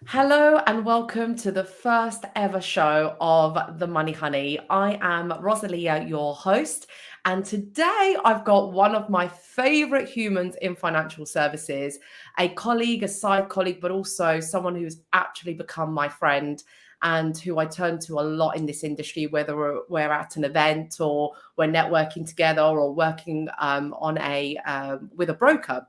Hello and welcome to the first ever show of The Money Honey. I am Rosalia, your host, and today I've got one of my favorite humans in financial services, a colleague, a side colleague, but also someone who's actually become my friend and who I turn to a lot in this industry, whether we're at an event or we're networking together or working with a broker.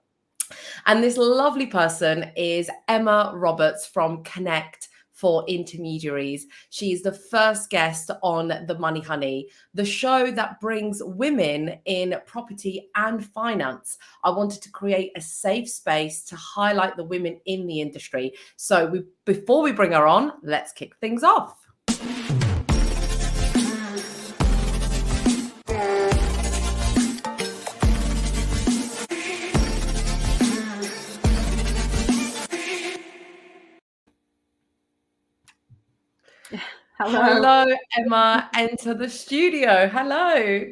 And this lovely person is Emma Roberts from Connect for Intermediaries. She is the first guest on The Money Honey, the show that brings women in property and finance. I wanted to create a safe space to highlight the women in the industry. So before we bring her on, let's kick things off. Hello, Emma. Enter the studio. Hello.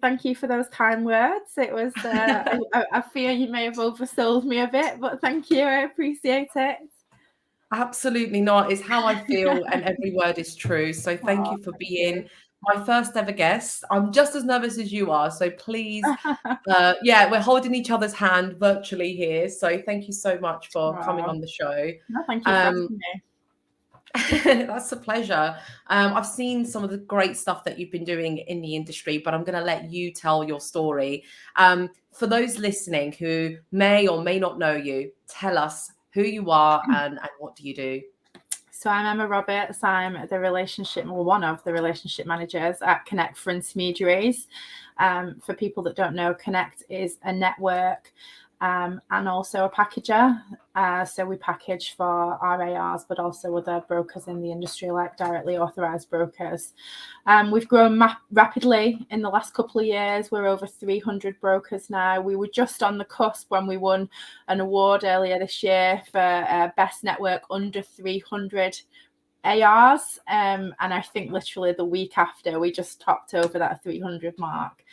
Thank you for those kind words. It was, I fear you may have oversold me a bit, but thank you. I appreciate it. Absolutely not. It's how I feel, and every word is true. So thank you for being my first ever guest. I'm just as nervous as you are. So please, we're holding each other's hand virtually here. So thank you so much for coming on the show. No, thank you for asking me. That's a pleasure. I've seen some of the great stuff that you've been doing in the industry, but I'm going to let you tell your story. For those listening who may or may not know you, tell us who you are and what do you do? So I'm Emma Roberts. I'm one of the relationship managers at Connect for Intermediaries. For people that don't know, Connect is a network and also a packager. So we package for RARs, but also other brokers in the industry, like directly authorised brokers. We've grown rapidly in the last couple of years. We're over 300 brokers now. We were just on the cusp when we won an award earlier this year for Best Network under 300 ARs. And I think literally the week after, we just topped over that 300 mark.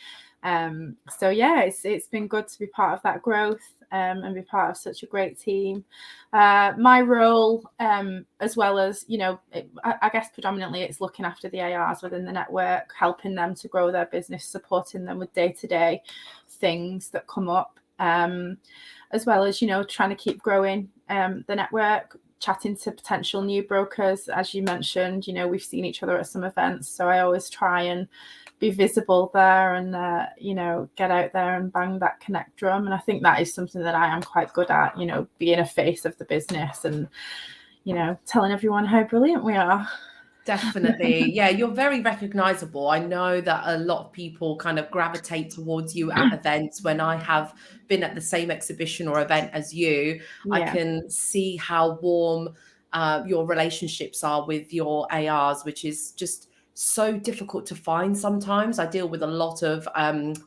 So yeah, it's been good to be part of that growth and be part of such a great team. My role, as well as, I guess predominantly it's looking after the ARs within the network, helping them to grow their business, supporting them with day-to-day things that come up, as well as, trying to keep growing the network, chatting to potential new brokers. As you mentioned, we've seen each other at some events, so I always try and be visible there and get out there and bang that Connect drum. And I think that is something that I am quite good at, being a face of the business and telling everyone how brilliant we are. Definitely. Yeah, you're very recognizable. I know that a lot of people kind of gravitate towards you at events. When I have been at the same exhibition or event as you, I can see how warm your relationships are with your ARs, which is just so difficult to find sometimes. I deal with a lot of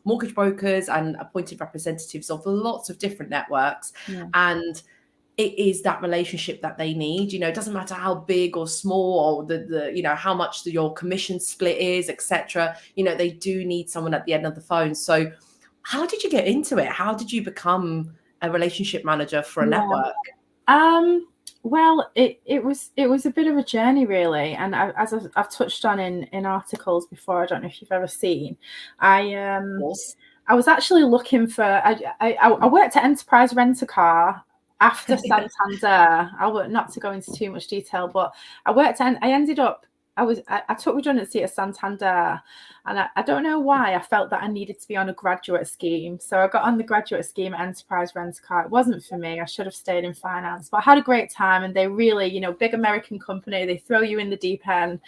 mortgage brokers and appointed representatives of lots of different networks. And it is that relationship that they need. It doesn't matter how big or small or the how much your commission split is, etc. They do need someone at the end of the phone. So how did you get into it? How did you become a relationship manager for a network? Well, it was a bit of a journey, really, and as I've touched on in articles before. I don't know if you've ever seen. I was actually looking for. I worked at Enterprise Rent-A-Car after Santander. Not to go into too much detail, but I took redundancy at Santander, and I don't know why I felt that I needed to be on a graduate scheme. So I got on the graduate scheme at Enterprise Rent-A-Car. It wasn't for me. I should have stayed in finance, but I had a great time, and they really, big American company, they throw you in the deep end.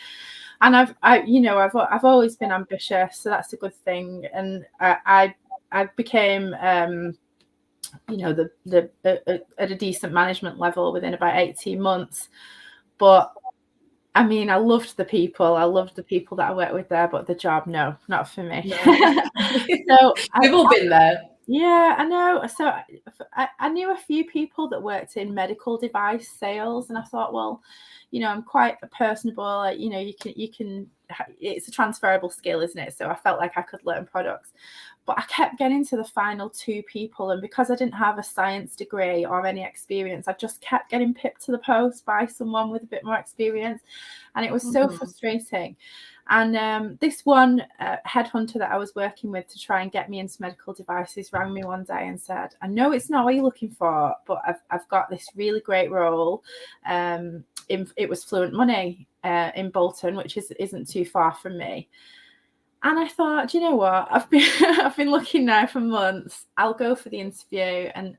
And I've always been ambitious, so that's a good thing. And I became at a decent management level within about 18 months. But I mean, I loved the people. I loved the people that I worked with there, but the job, no, not for me. No. So we've all been there. Yeah, I know. So I knew a few people that worked in medical device sales, and I thought, well, I'm quite personable. You can. It's a transferable skill, isn't it? So I felt like I could learn products, but I kept getting to the final two people, and because I didn't have a science degree or any experience, I just kept getting pipped to the post by someone with a bit more experience, and it was so frustrating. And this one headhunter that I was working with to try and get me into medical devices rang me one day and said, I know it's not what you're looking for, but I've got this really great role. It was Fluent Money in Bolton, which isn't too far from me. And I thought, do you know what? I've been looking now for months. I'll go for the interview. And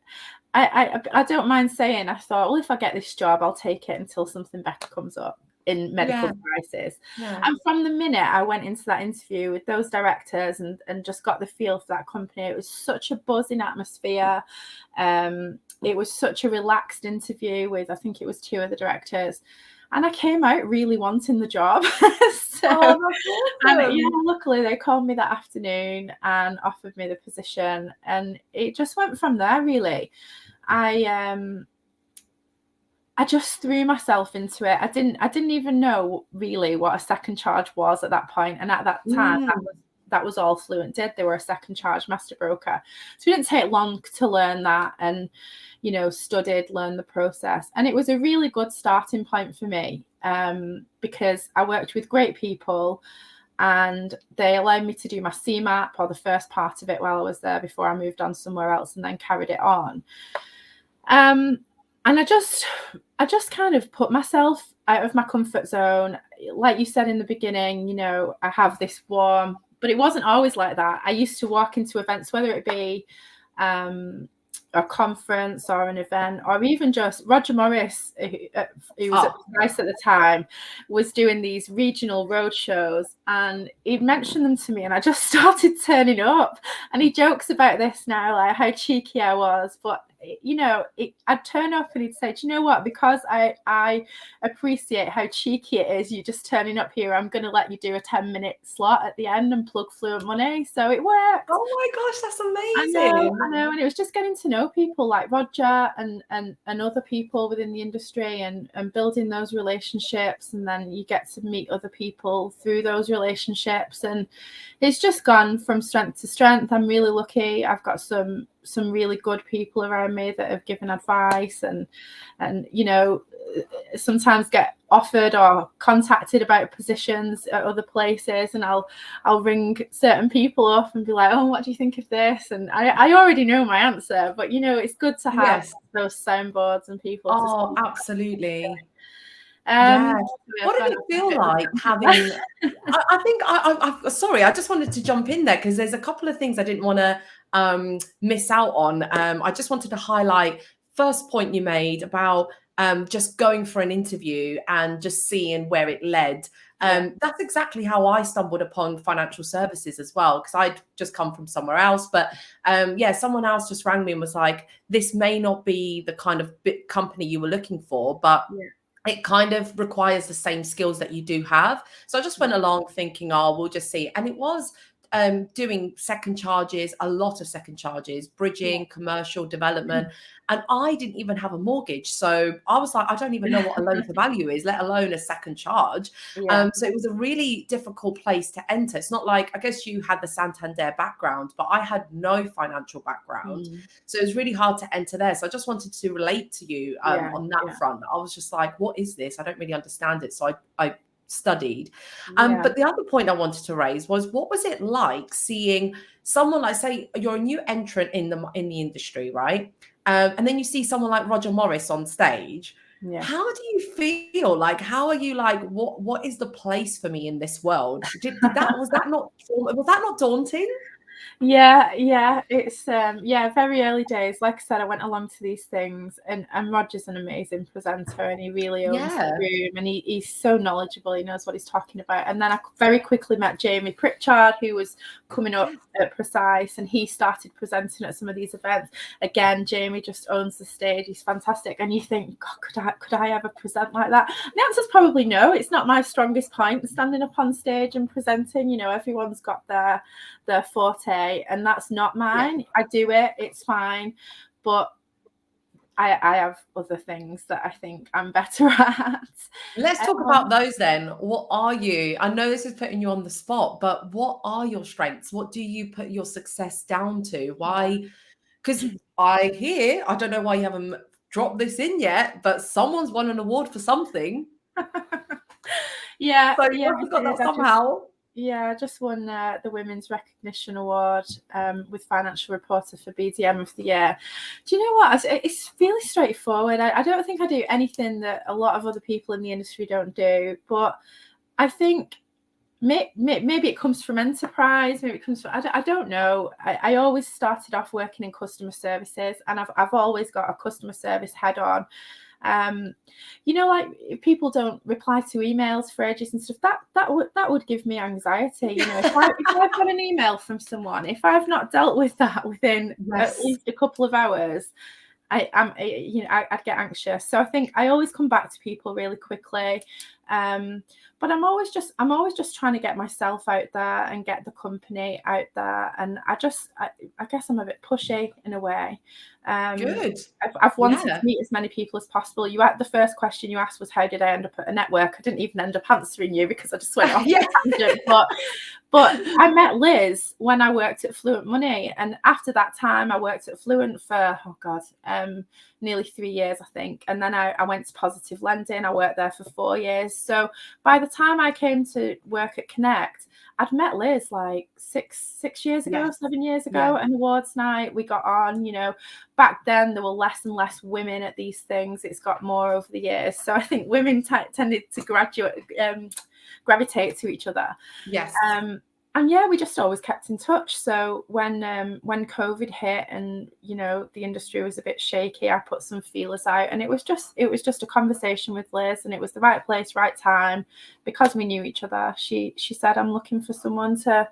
I don't mind saying, I thought, well, if I get this job, I'll take it until something better comes up in medical devices. And from the minute I went into that interview with those directors and just got the feel for that company, it was such a buzzing atmosphere. It was such a relaxed interview with, I think it was 2 of the directors. And I came out really wanting the job. Awesome. And luckily they called me that afternoon and offered me the position. And it just went from there, really. I just threw myself into it. I didn't even know really what a second charge was at that point. And at that time, that was all Fluent did. They were a second charge master broker. So it didn't take long to learn that and, studied, learned the process. And it was a really good starting point for me because I worked with great people and they allowed me to do my CMAP or the first part of it while I was there before I moved on somewhere else and then carried it on. And I just kind of put myself out of my comfort zone. Like you said in the beginning, I have this warm, but it wasn't always like that. I used to walk into events, whether it be a conference or an event, or even just Roger Morris, who was at Price at the time, was doing these regional road shows, and he'd mentioned them to me, and I just started turning up. And he jokes about this now, like how cheeky I was, but I'd turn up and he'd say, do you know what, because I appreciate how cheeky it is, you just turning up here, I'm going to let you do a 10-minute slot at the end and plug Fluent Money. So it worked. Oh my gosh, that's amazing. I know. And it was just getting to know people like Roger and other people within the industry and building those relationships. And then you get to meet other people through those relationships. And it's just gone from strength to strength. I'm really lucky. I've got some really good people around me that have given advice and sometimes get offered or contacted about positions at other places, and I'll ring certain people up and be like, oh, what do you think of this? And I already know my answer, but it's good to have those soundboards and people. Oh, absolutely. What did it feel like having I think sorry, I just wanted to jump in there because there's a couple of things I didn't want to miss out on. I just wanted to highlight first point you made about just going for an interview and just seeing where it led. That's exactly how I stumbled upon financial services as well, because I'd just come from somewhere else. But someone else just rang me and was like, this may not be the kind of big company you were looking for, but it kind of requires the same skills that you do have. So I just went along thinking, oh, we'll just see. And it was doing second charges, a lot of second charges, bridging, commercial development. And I didn't even have a mortgage. So I was like, I don't even know what a loan to value is, let alone a second charge. So it was a really difficult place to enter. It's not like, I guess you had the Santander background, but I had no financial background. So it was really hard to enter there. So I just wanted to relate to you on that front. I was just like, what is this? I don't really understand it. So I studied. But the other point I wanted to raise was, what was it like seeing someone, like, say you're a new entrant in the industry, right? And then you see someone like Roger Morris on stage. How do you feel? Like, how are you like, what is the place for me in this world? Was that not daunting? It's very early days. Like I said, I went along to these things, and Roger's an amazing presenter, and he really owns the room, and he's so knowledgeable. He knows what he's talking about. And then I very quickly met Jamie Pritchard, who was coming up at Precise, and he started presenting at some of these events. Again, Jamie just owns the stage. He's fantastic. And you think, God, could I ever present like that? And the answer's probably no. It's not my strongest point, standing up on stage and presenting. Everyone's got their forte forte, and that's not mine. Yeah. I do it, it's fine, but I have other things that I think I'm better at. Let's talk about those then. What are you? I know this is putting you on the spot, but what are your strengths? What do you put your success down to? Why? Because I don't know why you haven't dropped this in yet, but someone's won an award for something. Yeah, so yeah, you got that somehow. I just won the Women's Recognition Award with Financial Reporter for BDM of the Year. Do you know what? It's really straightforward. I don't think I do anything that a lot of other people in the industry don't do, but I think maybe it comes from enterprise. Maybe it comes from, I don't know. I always started off working in customer services, and I've always got a customer service head on. Like if people don't reply to emails for ages and stuff, that would give me anxiety. If I've got an email from someone, if I've not dealt with that within at least a couple of hours, I'd get anxious. So I think I always come back to people really quickly. But I'm always just trying to get myself out there and get the company out there. And I guess I'm a bit pushy in a way. Good. I've wanted to meet as many people as possible. The first question you asked was, how did I end up at a network? I didn't even end up answering you because I just went off. Tangent. But I met Liz when I worked at Fluent Money, and after that time I worked at Fluent for nearly 3 years, I think, and then I went to Positive Lending. I worked there for 4 years. So by the time I came to work at Connect, I'd met Liz like 6 years ago, 7 years ago, an awards night. We got on, back then there were less and less women at these things. It's got more over the years. So I think women tended to gravitate to each other. Yes. And we just always kept in touch. So when COVID hit and the industry was a bit shaky, I put some feelers out, and it was just a conversation with Liz, and it was the right place, right time, because we knew each other. She said, I'm looking for someone to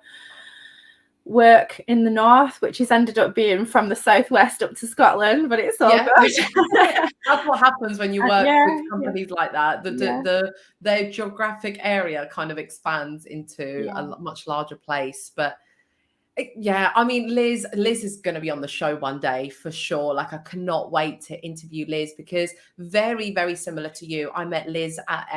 work in the north, which has ended up being from the southwest up to Scotland, but it's all good. That's what happens when you work with companies like that. Their geographic area kind of expands into a much larger place. But I mean, Liz is going to be on the show one day for sure. Like, I cannot wait to interview Liz, because very, very similar to you, I met Liz at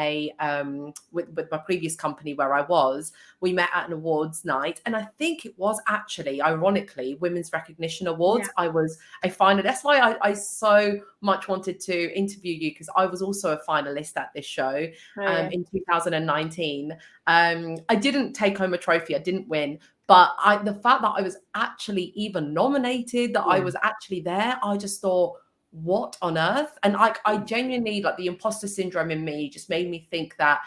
with my previous company where I was. We met at an awards night, and I think it was actually, ironically, Women's Recognition Awards. I was a finalist. That's why I so much wanted to interview you, because I was also a finalist at this show in 2019. I didn't take home a trophy. I didn't win. But the fact that I was actually even nominated, that I was actually there, I just thought, what on earth? And I genuinely, like, the imposter syndrome in me just made me think that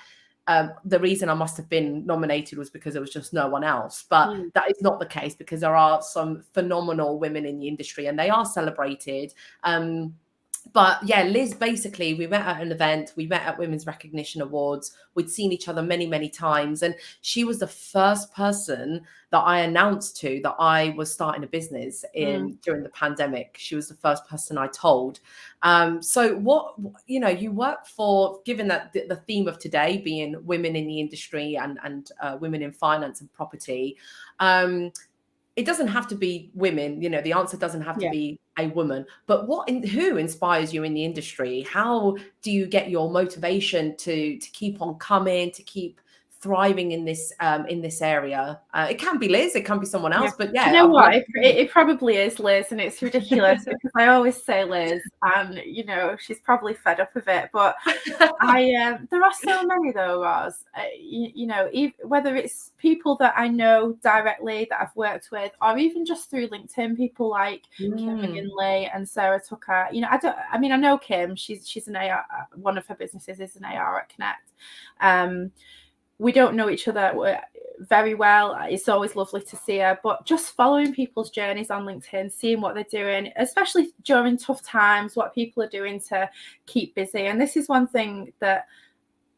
the reason I must have been nominated was because there was just no one else. But that is not the case, because there are some phenomenal women in the industry, and they are celebrated. But Liz, basically, we met at an event. We met at Women's Recognition Awards. We'd seen each other many, many times. And she was the first person that I announced to that I was starting a business during the pandemic. She was the first person I told. So what, you work for, given that the theme of today being women in the industry and women in finance and property, it doesn't have to be women, the answer doesn't have to be a woman, but who inspires you in the industry? How do you get your motivation to keep on coming, to keep thriving in this area? It can be Liz, it can be someone else, but you know what? It probably is Liz, and it's ridiculous because I always say Liz, and she's probably fed up of it. But there are so many though, Roz. Whether it's people that I know directly that I've worked with, or even just through LinkedIn, people like Kim McGinley and Sarah Tucker. I know Kim. She's an AR. One of her businesses is an AR at Connect. We don't know each other very well. It's always lovely to see her, but just following people's journeys on LinkedIn, seeing what they're doing, especially during tough times, what people are doing to keep busy. And this is one thing that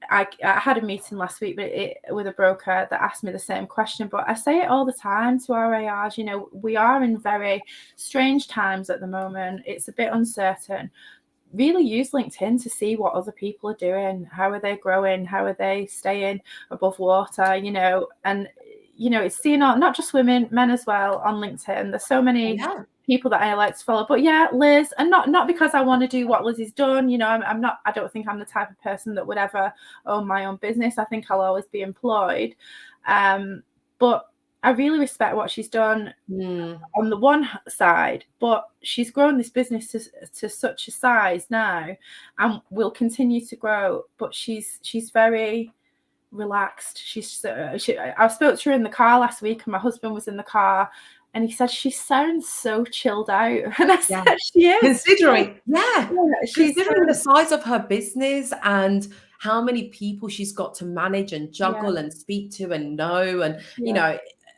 I had a meeting last week with a broker that asked me the same question, but I say it all the time to our ARs. We are in very strange times at the moment. It's a bit uncertain. Really use LinkedIn to see what other people are doing. How are they growing? How are they staying above water? And it's seeing all, not just women, men as well on LinkedIn. There's so many people that I like to follow. But yeah, Liz, and not because I want to do what Liz has done. I'm not. I don't think I'm the type of person that would ever own my own business. I think I'll always be employed. But I really respect what she's done on the one side, but she's grown this business to such a size now, and will continue to grow. But she's very relaxed. I spoke to her in the car last week, and my husband was in the car, and he said she sounds so chilled out. And I said she is, considering the size of her business and how many people she's got to manage and juggle and speak to and know, and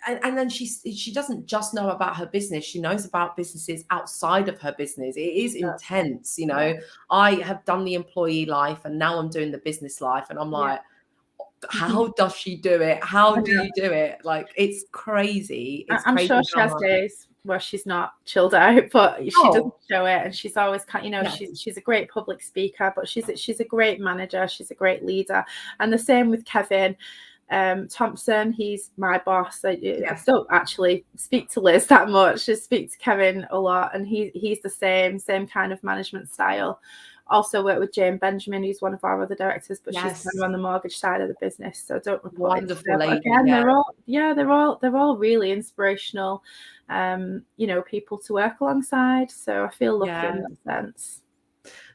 and then she doesn't just know about her business, she knows about businesses outside of her business. It is intense. I have done the employee life, and now I'm doing the business life, and I'm like, how does she do it? How do you do it? Like, it's crazy. I'm sure she has days where she's not chilled out, but she doesn't show it, and she's always she's a great public speaker, but she's a great manager, she's a great leader. And the same with Kevin Thompson. He's my boss. I don't actually speak to Liz that much, just speak to Kevin a lot, and he's the same kind of management style. Also work with Jane Benjamin, who's one of our other directors, but she's kind of on the mortgage side of the business, so don't report. Wonderful lady. Again, they're all really inspirational, people to work alongside. So I feel lucky in that sense.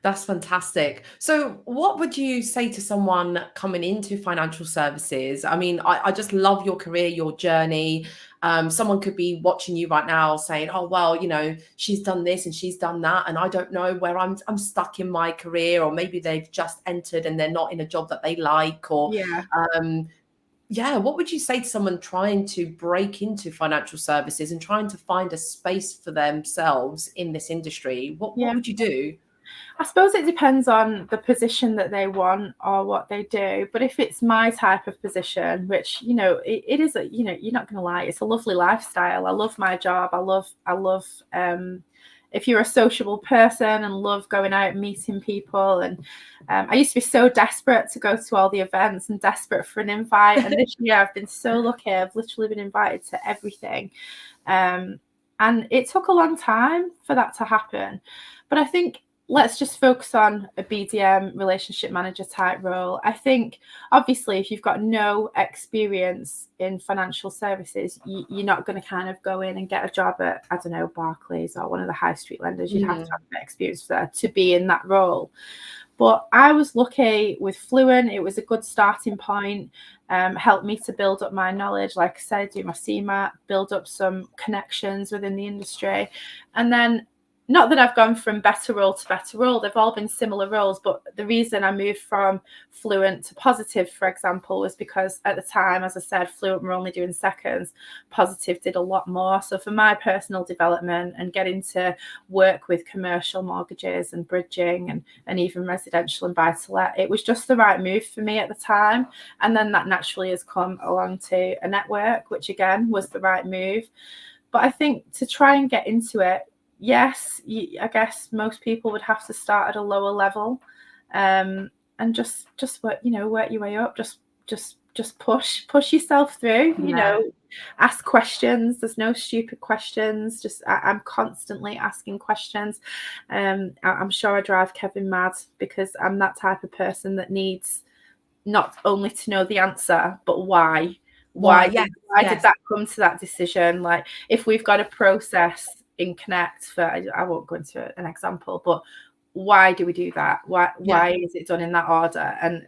That's fantastic. So what would you say to someone coming into financial services? I mean, I just love your career, your journey. Someone could be watching you right now saying, oh, well, she's done this and she's done that, and I don't know where I'm stuck in my career, or maybe they've just entered and they're not in a job that they like, or what would you say to someone trying to break into financial services and trying to find a space for themselves in this industry? What would you do? I suppose it depends on the position that they want or what they do. But if it's my type of position, which, it is, you're not going to lie, it's a lovely lifestyle. I love my job. I love, if you're a sociable person and love going out and meeting people. And I used to be so desperate to go to all the events and desperate for an invite. And this year I've been so lucky. I've literally been invited to everything. And it took a long time for that to happen. But I think, let's just focus on a BDM, relationship manager type role. I think, obviously, if you've got no experience in financial services, you're not going to kind of go in and get a job at, I don't know, Barclays or one of the high street lenders. You'd have to have experience there to be in that role. But I was lucky with Fluent. It was a good starting point, helped me to build up my knowledge, like I said, do my CMAT, build up some connections within the industry. And then, not that I've gone from better role to better role, they've all been similar roles, but the reason I moved from Fluent to Positive, for example, was because at the time, as I said, Fluent were only doing seconds, Positive did a lot more. So for my personal development and getting to work with commercial mortgages and bridging and even residential and buy-to-let, it was just the right move for me at the time. And then that naturally has come along to a network, which again was the right move. But I think to try and get into it, yes, I guess most people would have to start at a lower level, and just work your way up. Just push yourself through. Ask questions. There's no stupid questions. I'm constantly asking questions. I'm sure I drive Kevin mad because I'm that type of person that needs not only to know the answer, but why. Why did that come to that decision? Like, if we've got a process in Connect, for I won't go into an example, but why do we do that? Why is it done in that order? And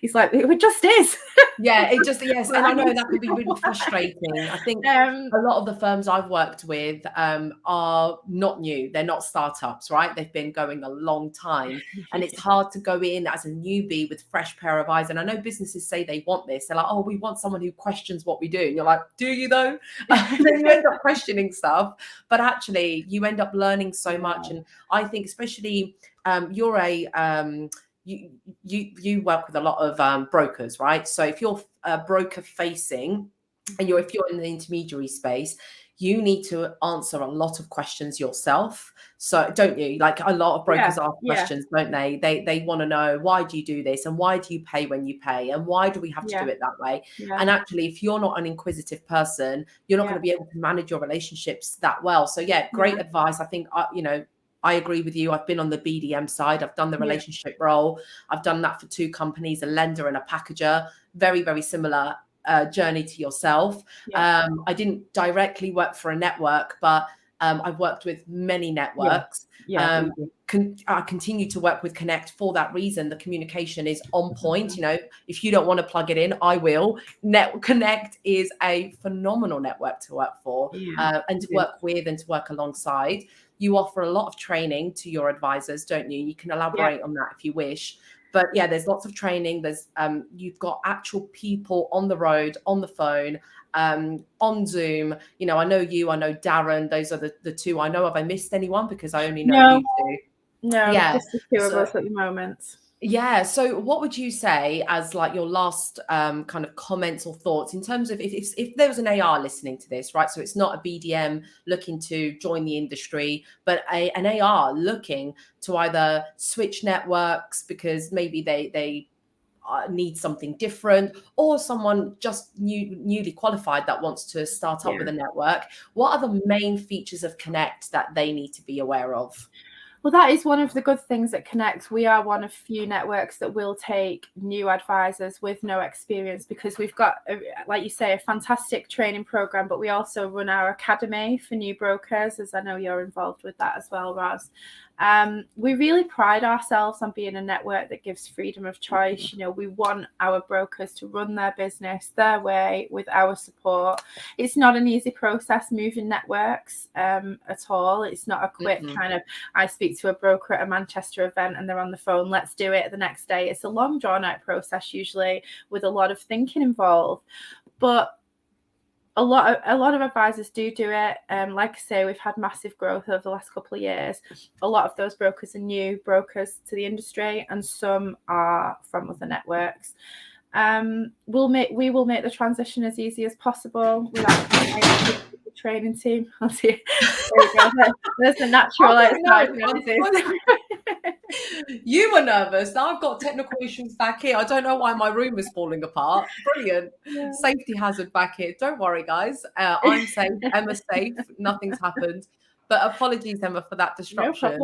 he's like, it just is. It just, yes. And I know that could be really frustrating. I think a lot of the firms I've worked with are not new. They're not startups, right? They've been going a long time. And it's hard to go in as a newbie with fresh pair of eyes. And I know businesses say they want this. They're like, oh, we want someone who questions what we do. And you're like, do you though? And then you end up questioning stuff. But actually, you end up learning so much. And I think especially you're you work with a lot of brokers, right? So if you're broker facing and if you're in the intermediary space, you need to answer a lot of questions yourself. So don't you? Like a lot of brokers ask questions, don't they? They want to know, why do you do this? And why do you pay when you pay? And why do we have to do it that way? And actually, if you're not an inquisitive person, you're not going to be able to manage your relationships that well. So great advice. I think, I agree with you. I've been on the BDM side. I've done the relationship role. I've done that for 2 companies, a lender and a packager. Very, very similar journey to yourself. I didn't directly work for a network, but I've worked with many networks. I continue to work with Connect for that reason. The communication is on point. If you don't want to plug it in, I will. Connect is a phenomenal network to work for, and to work with and to work alongside. You offer a lot of training to your advisors, don't you? You can elaborate on that if you wish. But there's lots of training. There's you've got actual people on the road, on the phone, on Zoom. I know you, I know Darren. Those are the 2 I know. Have I missed anyone? Because I only know you 2. No, just the 2 of us at the moment. So what would you say as like your last kind of comments or thoughts in terms of if there was an AR listening to this, right? So it's not a BDM looking to join the industry, but an AR looking to either switch networks because maybe they need something different, or someone just newly qualified that wants to start up with a network. What are the main features of Connect that they need to be aware of? Well, that is one of the good things at Connect. We are one of few networks that will take new advisors with no experience, because we've got, like you say, a fantastic training program, but we also run our academy for new brokers, as I know you're involved with that as well, Roz. We really pride ourselves on being a network that gives freedom of choice. We want our brokers to run their business their way with our support. It's not an easy process moving networks at all. It's not a quick kind of, I speak to a broker at a Manchester event and they're on the phone, let's do it the next day. It's a long drawn out process, usually with a lot of thinking involved. But a lot of advisors do it. Like I say, we've had massive growth over the last couple of years. A lot of those brokers are new brokers to the industry, and some are from other networks. We will make the transition as easy as possible without the training team. I'll see. There you go. There's the natural. You were nervous. Now I've got technical issues back here. I don't know why my room is falling apart. Brilliant. Safety hazard back here. Don't worry, guys. I'm safe. Emma's safe. Nothing's happened. But apologies, Emma, for that disruption.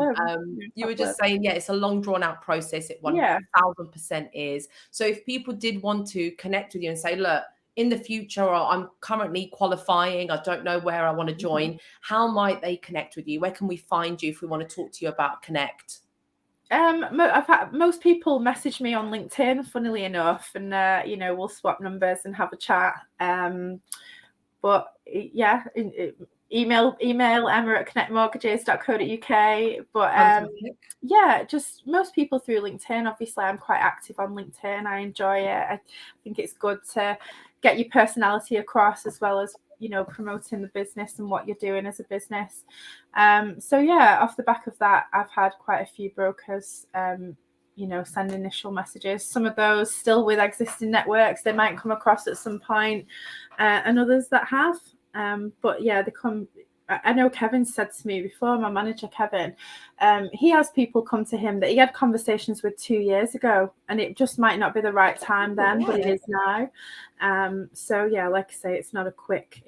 You were just saying, it's a long drawn out process. It 1000% is. So if people did want to connect with you and say, look, in the future, or I'm currently qualifying, I don't know where I want to join, how might they connect with you? Where can we find you if we want to talk to you about Connect? I've had most people message me on LinkedIn, funnily enough, and we'll swap numbers and have a chat. But email emma@connectmortgages.co.uk. But just most people through LinkedIn. Obviously, I'm quite active on LinkedIn. I enjoy it. I think it's good to get your personality across, as well as promoting the business and what you're doing as a business. Off the back of that, I've had quite a few brokers send initial messages. Some of those still with existing networks they might come across at some point, and others that have. They come. I know Kevin said to me before, my manager Kevin, he has people come to him that he had conversations with 2 years ago, and it just might not be the right time then, but it is now. Like I say, it's not a quick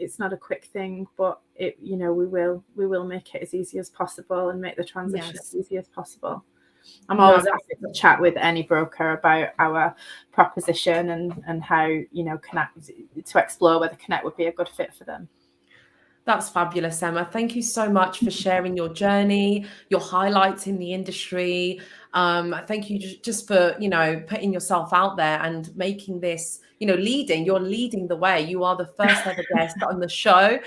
thing, but we will make it as easy as possible and make the transition as easy as possible. I'm always happy to chat with any broker about our proposition and how Connect, to explore whether Connect would be a good fit for them. That's fabulous, Emma. Thank you so much for sharing your journey, your highlights in the industry. Thank you just for, putting yourself out there and making this, you're leading the way. You are the first ever guest on the show.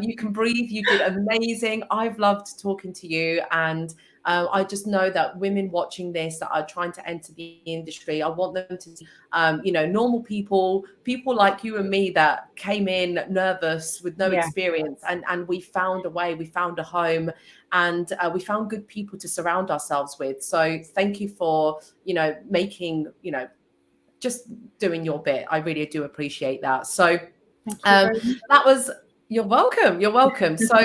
You can breathe. You did amazing. I've loved talking to you. And I just know that women watching this that are trying to enter the industry, I want them to see, normal people like you and me that came in nervous with no experience, and we found a way, we found a home, and we found good people to surround ourselves with. So thank you for, making, just doing your bit. I really do appreciate that. So that was You're welcome. You're welcome. So,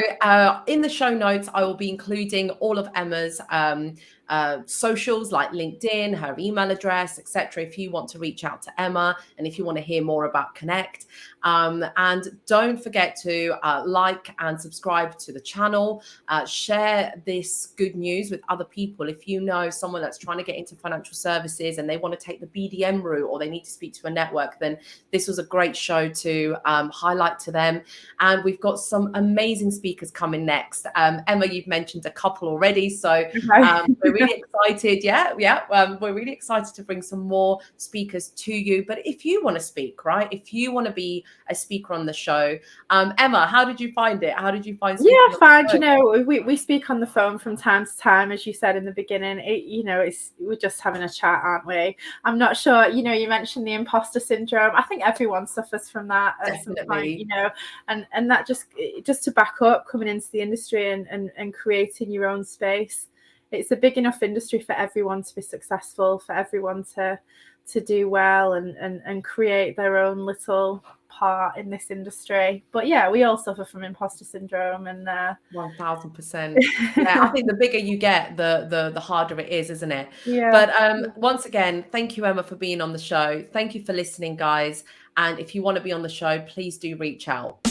in the show notes, I will be including all of Emma's socials, like LinkedIn, her email address, etc. If you want to reach out to Emma and if you want to hear more about Connect, and don't forget to like and subscribe to the channel. Share this good news with other people. If you know someone that's trying to get into financial services and they want to take the BDM route or they need to speak to a network, then this was a great show to highlight to them. And we've got some amazing speakers coming next. Emma, you've mentioned a couple already, so we're really excited. We're really excited to bring some more speakers to you. But if you want to speak, right? If you want to be a speaker on the show, Emma, how did you find it? How did you find speaking? Yeah, fine. You know, we speak on the phone from time to time, as you said in the beginning. We're just having a chat, aren't we? I'm not sure. You know, you mentioned the imposter syndrome. I think everyone suffers from that at some point. You know, and that just to back up coming into the industry and creating your own space. It's a big enough industry for everyone to be successful, for everyone to do well and create their own little part in this industry. But yeah, we all suffer from imposter syndrome, and 1000%. Yeah, I think the bigger you get, the harder it is, isn't it? Yeah. But once again, thank you, Emma, for being on the show. Thank you for listening, guys. And if you want to be on the show, please do reach out.